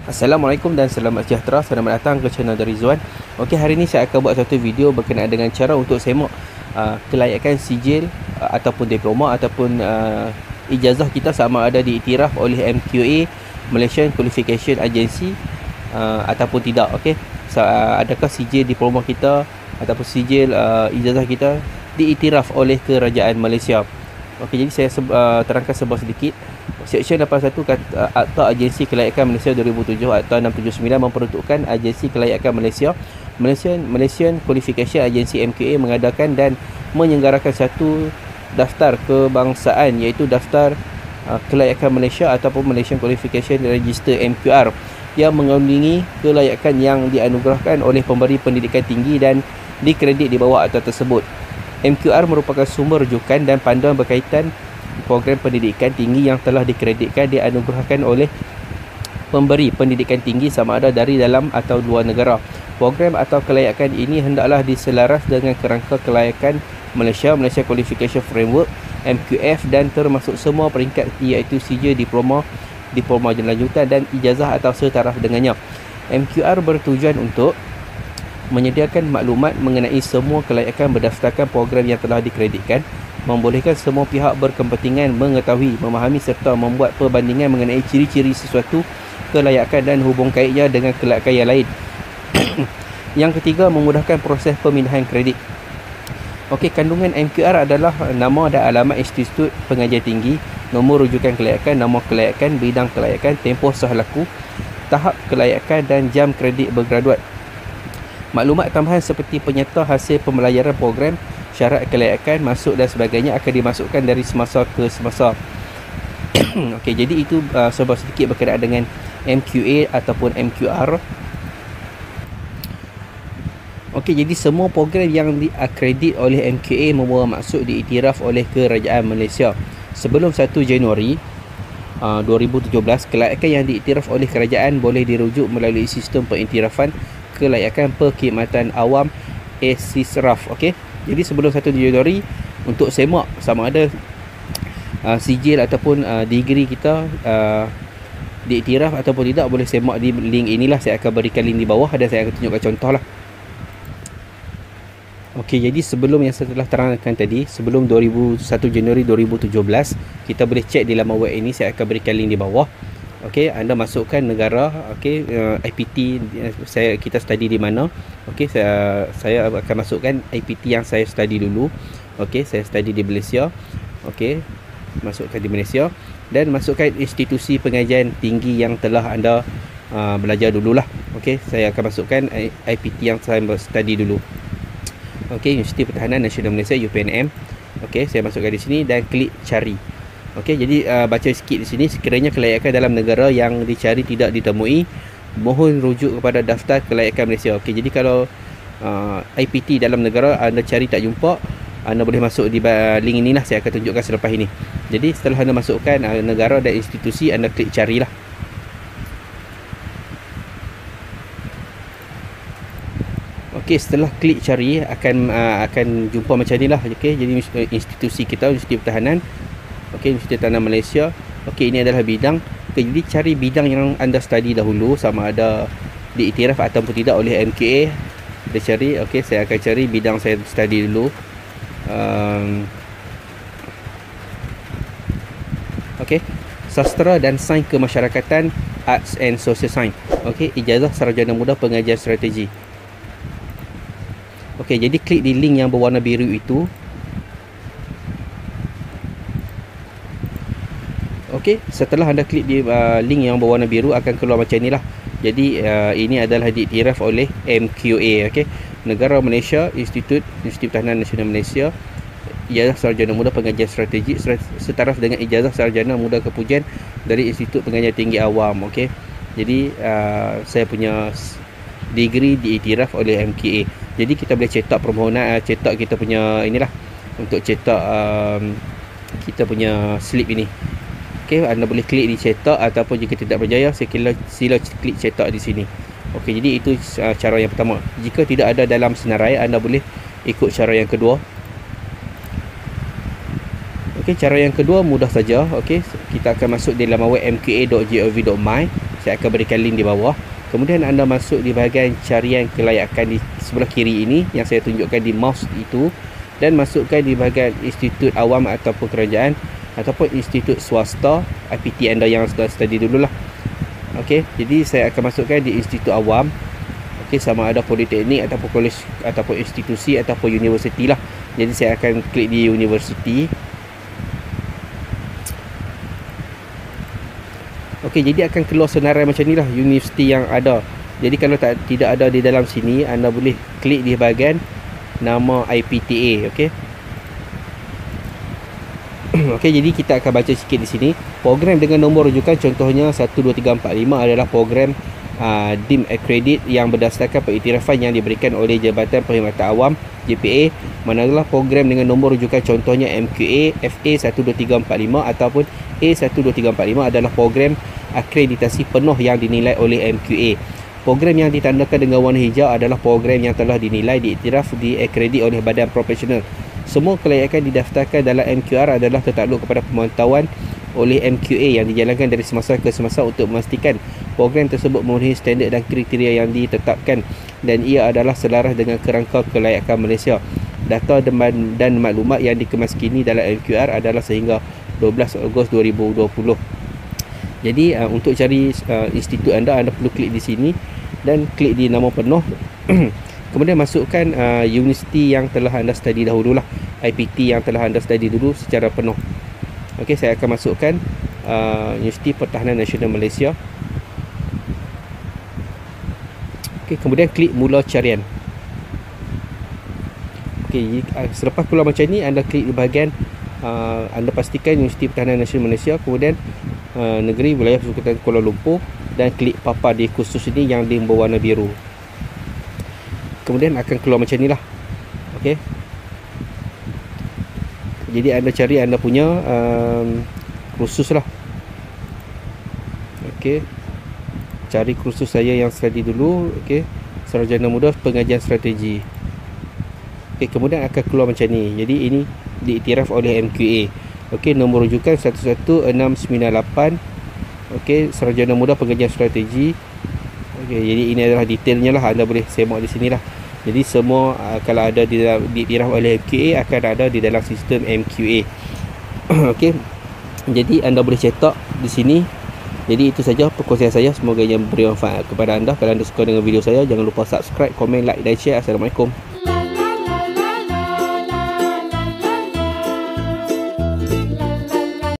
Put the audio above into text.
Assalamualaikum dan selamat sejahtera. Selamat datang ke channel dari Rizwan. Okey, hari ini saya akan buat satu video berkenaan dengan cara untuk semak kelayakan sijil ataupun diploma ataupun ijazah kita sama ada diiktiraf oleh MQA, Malaysian Qualification Agency, ataupun tidak. Okey, adakah sijil diploma kita ataupun sijil ijazah kita diiktiraf oleh kerajaan Malaysia. Okey, jadi saya terangkan sebuah sedikit. Seksyen 81 Akta Agensi Kelayakan Malaysia 2007, Akta 679 memperuntukkan Agensi Kelayakan Malaysia, Malaysian Qualification Agency MQA mengadakan dan menyelenggarakan satu daftar kebangsaan, iaitu Daftar Kelayakan Malaysia ataupun Malaysian Qualification Register MQR, yang mengandungi kelayakan yang dianugerahkan oleh pemberi pendidikan tinggi dan dikredit di bawah akta tersebut. MQR merupakan sumber rujukan dan panduan berkaitan program pendidikan tinggi yang telah dikreditkan dianugerahkan oleh pemberi pendidikan tinggi sama ada dari dalam atau luar negara. Program atau kelayakan ini hendaklah diselaras dengan kerangka kelayakan Malaysia, Malaysia Qualification Framework MQF, dan termasuk semua peringkat iaitu sijil diploma, diploma lanjutan dan ijazah atau setaraf dengannya. MQR bertujuan untuk menyediakan maklumat mengenai semua kelayakan berdasarkan program yang telah dikreditkan, membolehkan semua pihak berkepentingan mengetahui, memahami serta membuat perbandingan mengenai ciri-ciri sesuatu kelayakan dan hubung kaitnya dengan kelayakan yang lain. Yang ketiga, memudahkan proses pemindahan kredit. Okey, kandungan MQR adalah nama dan alamat institut pengajian tinggi, nombor rujukan kelayakan, nama kelayakan, bidang kelayakan, tempoh sah laku, tahap kelayakan dan jam kredit bergraduat. Maklumat tambahan seperti penyerta hasil pembelajaran program, syarat kelayakan, masuk dan sebagainya akan dimasukkan dari semasa ke semasa. Okey, jadi itu sebuah sedikit berkenaan dengan MQA ataupun MQR. Okey, jadi semua program yang diakredit oleh MQA membawa maksud diiktiraf oleh kerajaan Malaysia. Sebelum 1 Januari 2017, kelayakan yang diiktiraf oleh kerajaan boleh dirujuk melalui sistem pengiktirafan kelayakan perkhidmatan awam ASISRAF. Okey, jadi sebelum 1 Januari, untuk semak sama ada sijil ataupun degree kita diiktiraf ataupun tidak, boleh semak di link inilah. Saya akan berikan link di bawah dan saya akan tunjukkan contoh lah. Okey, jadi sebelum yang saya telah terangkan tadi, sebelum 1 Januari 2017, kita boleh cek di laman web ini. Saya akan berikan link di bawah. Okey, anda masukkan negara, okey, IPT kita study di mana. Okey, saya akan masukkan IPT yang saya study dulu. Okey, saya study di Malaysia. Okey, masukkan di Malaysia dan masukkan institusi pengajian tinggi yang telah anda belajar dululah. Okey, saya akan masukkan IPT yang saya study dulu. Okey, Universiti Pertahanan Nasional Malaysia, UPNM. Okey, saya masukkan di sini dan klik cari. Okey, jadi baca sikit di sini. Sekiranya kelayakan dalam negara yang dicari tidak ditemui, mohon rujuk kepada daftar kelayakan Malaysia. Okey, jadi kalau IPT dalam negara anda cari tak jumpa, anda boleh masuk di link inilah. Saya akan tunjukkan selepas ini. Jadi setelah anda masukkan negara dan institusi, anda klik carilah. Okey, setelah klik cari akan jumpa macam inilah. Okey, jadi institusi kita, Universiti Pertahanan. Okey, Universiti Pertahanan Malaysia. Okey, ini adalah bidang. Okey, jadi cari bidang yang anda study dahulu sama ada diiktiraf ataupun tidak oleh MQA. Kita cari. Okey, saya akan cari bidang saya study dulu. Okey, Sastra dan Sains Kemasyarakatan, Arts and Social Science. Okey, ijazah sarjana muda pengajian strategi. Okey, jadi klik di link yang berwarna biru itu. Okey, setelah anda klik di link yang berwarna biru, akan keluar macam inilah. Jadi ini adalah diiktiraf oleh MQA. Okey, Negara Malaysia, Institut Pertahanan Nasional Malaysia, ijazah sarjana muda pengajian strategi setaraf dengan ijazah sarjana muda kepujian dari Institut Pengajian Tinggi Awam. Okey, jadi saya punya degree diiktiraf oleh MQA. Jadi kita boleh cetak permohonan, cetak kita punya inilah, untuk cetak kita punya slip ini. Okey, anda boleh klik di cetak, ataupun jika tidak berjaya, sila klik cetak di sini. Okey, jadi itu cara yang pertama. Jika tidak ada dalam senarai, anda boleh ikut cara yang kedua. Okey, cara yang kedua mudah saja. Okey, kita akan masuk di laman web mqa.gov.my. Saya akan berikan link di bawah. Kemudian anda masuk di bahagian carian kelayakan di sebelah kiri ini yang saya tunjukkan di mouse itu, dan masukkan di bahagian institut awam ataupun kerajaan ataupun institut swasta IPT anda yang sudah study dululah. Okey, jadi saya akan masukkan di institut awam. Okey, sama ada politeknik ataupun kolej ataupun institusi ataupun universiti lah. Jadi saya akan klik di universiti. Okey, jadi akan keluar senarai macam ni lah universiti yang ada. Jadi kalau tidak ada di dalam sini, anda boleh klik di bahagian nama IPTA. Okey. Okey, jadi kita akan baca sikit di sini. Program dengan nombor rujukan contohnya 1, 2, 3, 4, 5 adalah program DIM Accredit yang berdasarkan pengiktirafan yang diberikan oleh Jabatan Perkhidmatan Awam JPA. Manakala program dengan nombor rujukan contohnya MQA FA 1, 2, 3, 4, 5 ataupun A 1, 2, 3, 4, 5 adalah program akreditasi penuh yang dinilai oleh MQA. Program yang ditandakan dengan warna hijau adalah program yang telah dinilai, diiktiraf, diakredit oleh badan profesional. Semua kelayakan didaftarkan dalam MQR adalah tertakluk kepada pemantauan oleh MQA yang dijalankan dari semasa ke semasa untuk memastikan program tersebut memenuhi standard dan kriteria yang ditetapkan dan ia adalah selaras dengan kerangka kelayakan Malaysia. Data dan maklumat yang dikemas kini dalam MQR adalah sehingga 12 Ogos 2020. Jadi untuk cari institut anda perlu klik di sini dan klik di nama penuh. Kemudian masukkan universiti yang telah anda study dahululah, IPT yang telah anda study dulu secara penuh. Okey, saya akan masukkan Universiti Pertahanan Nasional Malaysia. Okey, kemudian klik mula carian. Okey, selepas keluar macam ni, anda klik di bahagian anda pastikan Universiti Pertahanan Nasional Malaysia, kemudian negeri wilayah Persekutuan Kuala Lumpur, dan klik papan di khusus ini yang di berwarna biru. Kemudian akan keluar macam ni lah. Okey, jadi anda cari anda punya kursus lah. Okey, cari kursus saya yang study dulu. Okey, Sarjana Muda Pengajian Strategi. Okey, kemudian akan keluar macam ni. Jadi ini diiktiraf oleh MQA. Okey, nombor rujukan 11698. Okey, Sarjana Muda Pengajian Strategi. Okey, jadi ini adalah detailnya lah, anda boleh semak di sini lah. Jadi semua kalau ada diiktiraf oleh MQA akan ada di dalam sistem MQA. Okey, jadi anda boleh cetak di sini. Jadi itu saja perkongsian saya, semoga ia memberi manfaat kepada anda. Kalau anda suka dengan video saya, jangan lupa subscribe, komen, like dan share. Assalamualaikum.